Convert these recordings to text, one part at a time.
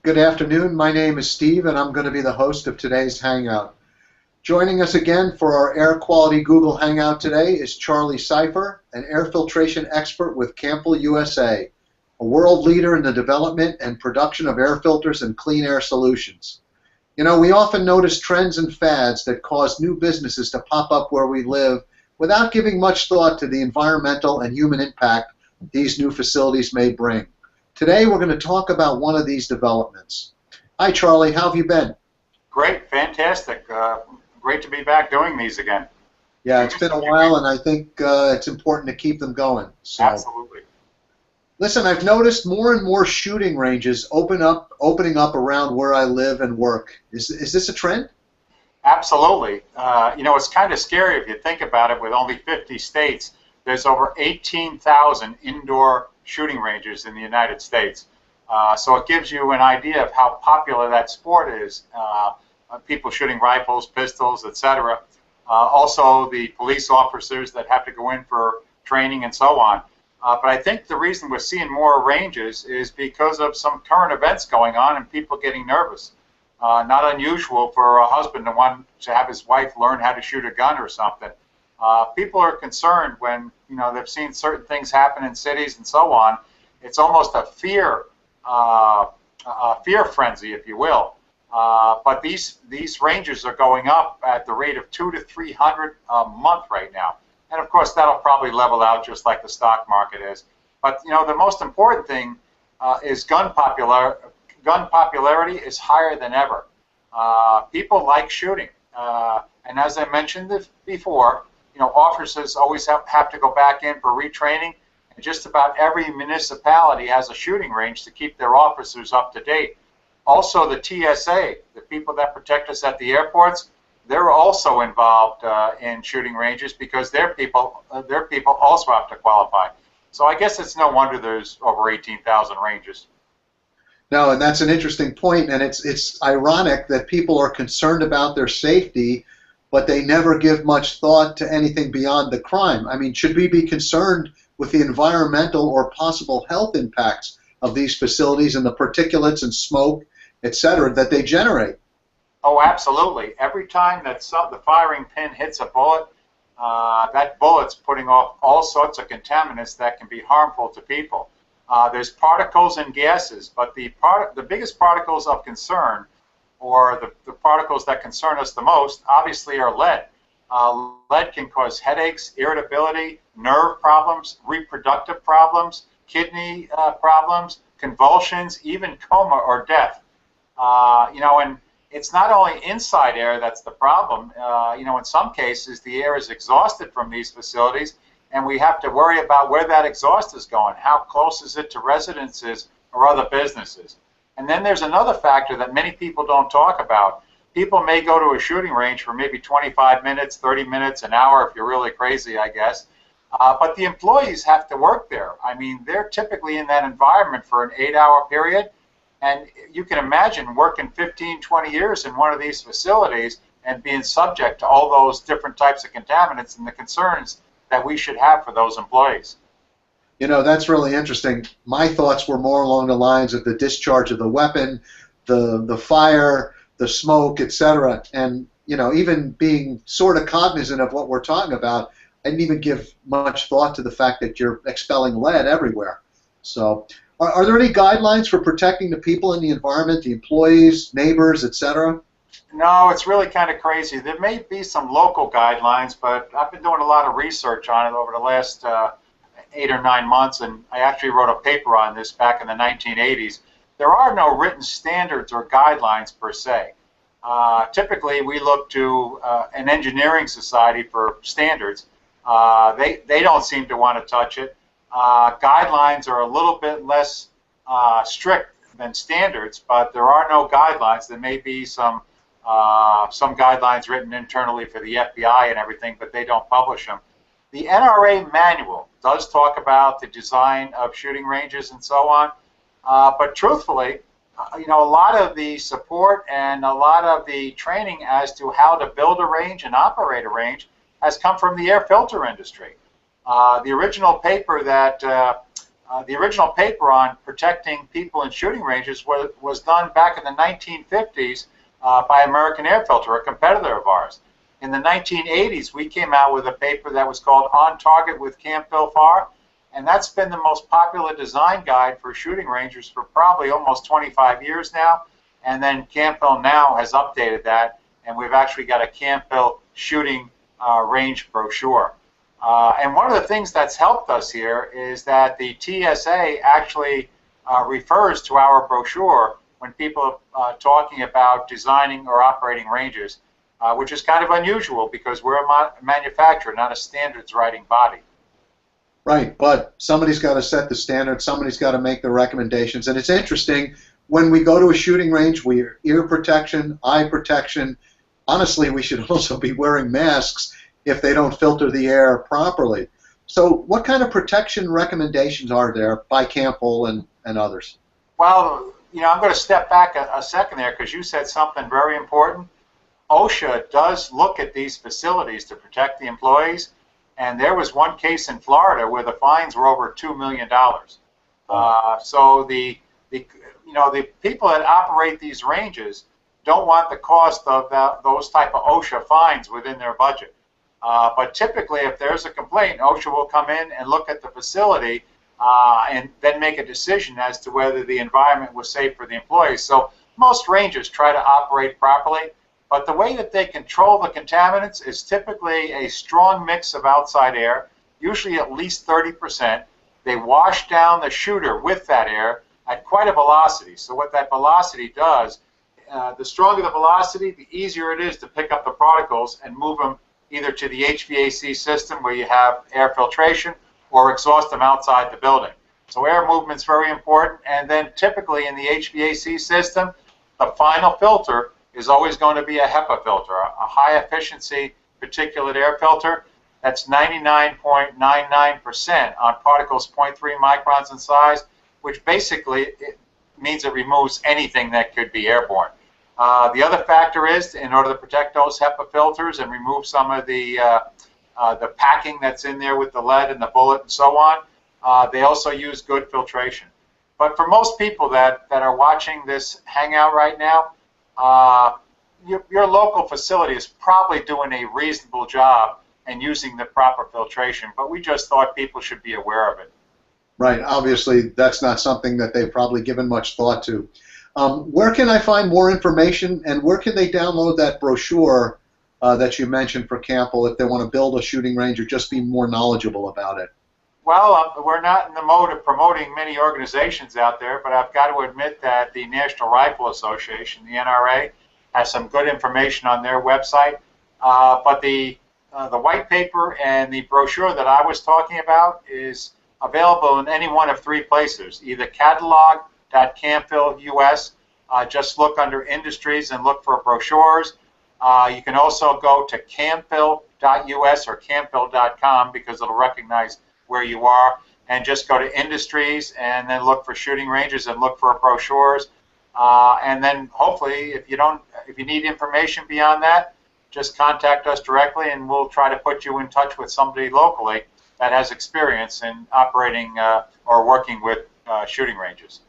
Good afternoon. My name is Steve, and I'm going to be the host of today's Hangout. Joining us again for our air quality Google Hangout today is Charlie Seyffer, an air filtration expert with Camfil USA, a world leader in the development and production of air filters and clean air solutions. You know, we often notice trends and fads that cause new businesses to pop up where we live without giving much thought to the environmental and human impact these new facilities may bring. Today we're going to talk about one of these developments. Hi Charlie, how have you been? Great, fantastic. Great to be back doing these again. Yeah, it's been a while, and I think it's important to keep them going. So, absolutely. Listen, I've noticed more and more shooting ranges opening up around where I live and work. Is this a trend? Absolutely. You know, it's kind of scary if you think about it. With only 50 states, there's over 18,000 indoor shooting ranges in the United States. So it gives you an idea of how popular that sport is. People shooting rifles, pistols, etc. Also the police officers that have to go in for training and so on. But I think the reason we're seeing more ranges is because of some current events going on and people getting nervous. Not unusual for a husband to want to have his wife learn how to shoot a gun or something. People are concerned when they've seen certain things happen in cities and so on. It's almost a fear frenzy, if you will. But these ranges are going up at the rate of 200 to 300 a month right now, and of course that'll probably level out just like the stock market is. But the most important thing is gun popularity is higher than ever. People like shooting, and as I mentioned before, officers always have to go back in for retraining, and just about every municipality has a shooting range to keep their officers up to date. Also, the TSA, the people that protect us at the airports, they're also involved in shooting ranges because their people also have to qualify. So I guess it's no wonder there's over 18,000 ranges. No, and that's an interesting point, and it's ironic that people are concerned about their safety, but they never give much thought to anything beyond the crime. I mean, should we be concerned with the environmental or possible health impacts of these facilities and the particulates and smoke, etc., that they generate? Oh, absolutely. Every time that the firing pin hits a bullet, that bullet's putting off all sorts of contaminants that can be harmful to people. There's particles and gases, but the biggest particles of concern, or the particles that concern us the most, obviously are lead. Lead can cause headaches, irritability, nerve problems, reproductive problems, kidney problems, convulsions, even coma or death. And it's not only inside air that's the problem. In some cases, the air is exhausted from these facilities, and we have to worry about where that exhaust is going. How close is it to residences or other businesses? And then there's another factor that many people don't talk about. People may go to a shooting range for maybe 25 minutes, 30 minutes, an hour if you're really crazy, I guess. But the employees have to work there. I mean, they're typically in that environment for an 8-hour period. And you can imagine working 15, 20 years in one of these facilities and being subject to all those different types of contaminants and the concerns that we should have for those employees. That's really interesting. My thoughts were more along the lines of the discharge of the weapon, the fire, the smoke, etc. And, even being sort of cognizant of what we're talking about, I didn't even give much thought to the fact that you're expelling lead everywhere. So, are there any guidelines for protecting the people in the environment, the employees, neighbors, etc.? No, it's really kind of crazy. There may be some local guidelines, but I've been doing a lot of research on it over the last 8 or 9 months, and I actually wrote a paper on this back in the 1980s. There are no written standards or guidelines per se. Typically, we look to an engineering society for standards. They don't seem to want to touch it. Guidelines are a little bit less strict than standards, but there are no guidelines. There may be some guidelines written internally for the FBI and everything, but they don't publish them. The NRA manual does talk about the design of shooting ranges and so on, but truthfully, a lot of the support and a lot of the training as to how to build a range and operate a range has come from the air filter industry. The original paper that the original paper on protecting people in shooting ranges was done back in the 1950s by American Air Filter, a competitor of ours. In the 1980s, we came out with a paper that was called On Target with Camfil FAR, and that's been the most popular design guide for shooting ranges for probably almost 25 years now. And then Camfil now has updated that, and we've actually got a Camfil shooting range brochure. And one of the things that's helped us here is that the TSA actually refers to our brochure when people are talking about designing or operating ranges, which is kind of unusual because we're a manufacturer, not a standards writing body. Right, but somebody's got to set the standard, somebody's got to make the recommendations, and it's interesting, when we go to a shooting range, we wear ear protection, eye protection. Honestly, we should also be wearing masks if they don't filter the air properly. So what kind of protection recommendations are there by Camfil and others? Well, you know, I'm going to step back a second there because you said something very important. OSHA does look at these facilities to protect the employees, and there was one case in Florida where the fines were over $2 million. So the people that operate these ranges don't want the cost of those type of OSHA fines within their budget. But typically, if there's a complaint, OSHA will come in and look at the facility and then make a decision as to whether the environment was safe for the employees. So most ranges try to operate properly, but the way that they control the contaminants is typically a strong mix of outside air, usually at least 30%. They wash down the shooter with that air at quite a velocity. So what that velocity does, the stronger the velocity, the easier it is to pick up the particles and move them either to the HVAC system where you have air filtration or exhaust them outside the building. So air movement is very important, and then typically in the HVAC system, the final filter is always going to be a HEPA filter, a high efficiency particulate air filter. That's 99.99% on particles 0.3 microns in size, which basically it means it removes anything that could be airborne. The other factor is, in order to protect those HEPA filters and remove some of the packing that's in there with the lead and the bullet and so on, they also use good filtration. But for most people that are watching this hangout right now, your local facility is probably doing a reasonable job and using the proper filtration, but we just thought people should be aware of it. Right, obviously that's not something that they've probably given much thought to. Where can I find more information, and where can they download that brochure that you mentioned for Camfil if they want to build a shooting range or just be more knowledgeable about it? Well, we're not in the mode of promoting many organizations out there, but I've got to admit that the National Rifle Association, the NRA, has some good information on their website. But the white paper and the brochure that I was talking about is available in any one of three places, either catalog.camfil US, just look under industries and look for brochures. You can also go to camfil.us or camfil.com because it'll recognize where you are, and just go to industries and then look for shooting ranges and look for brochures. And then hopefully, if you need information beyond that, just contact us directly and we'll try to put you in touch with somebody locally that has experience in operating or working with shooting ranges.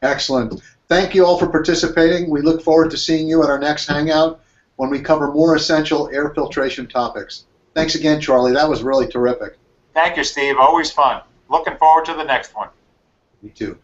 Excellent. Thank you all for participating. We look forward to seeing you at our next Hangout when we cover more essential air filtration topics. Thanks again, Charlie. That was really terrific. Thank you, Steve. Always fun. Looking forward to the next one. Me too.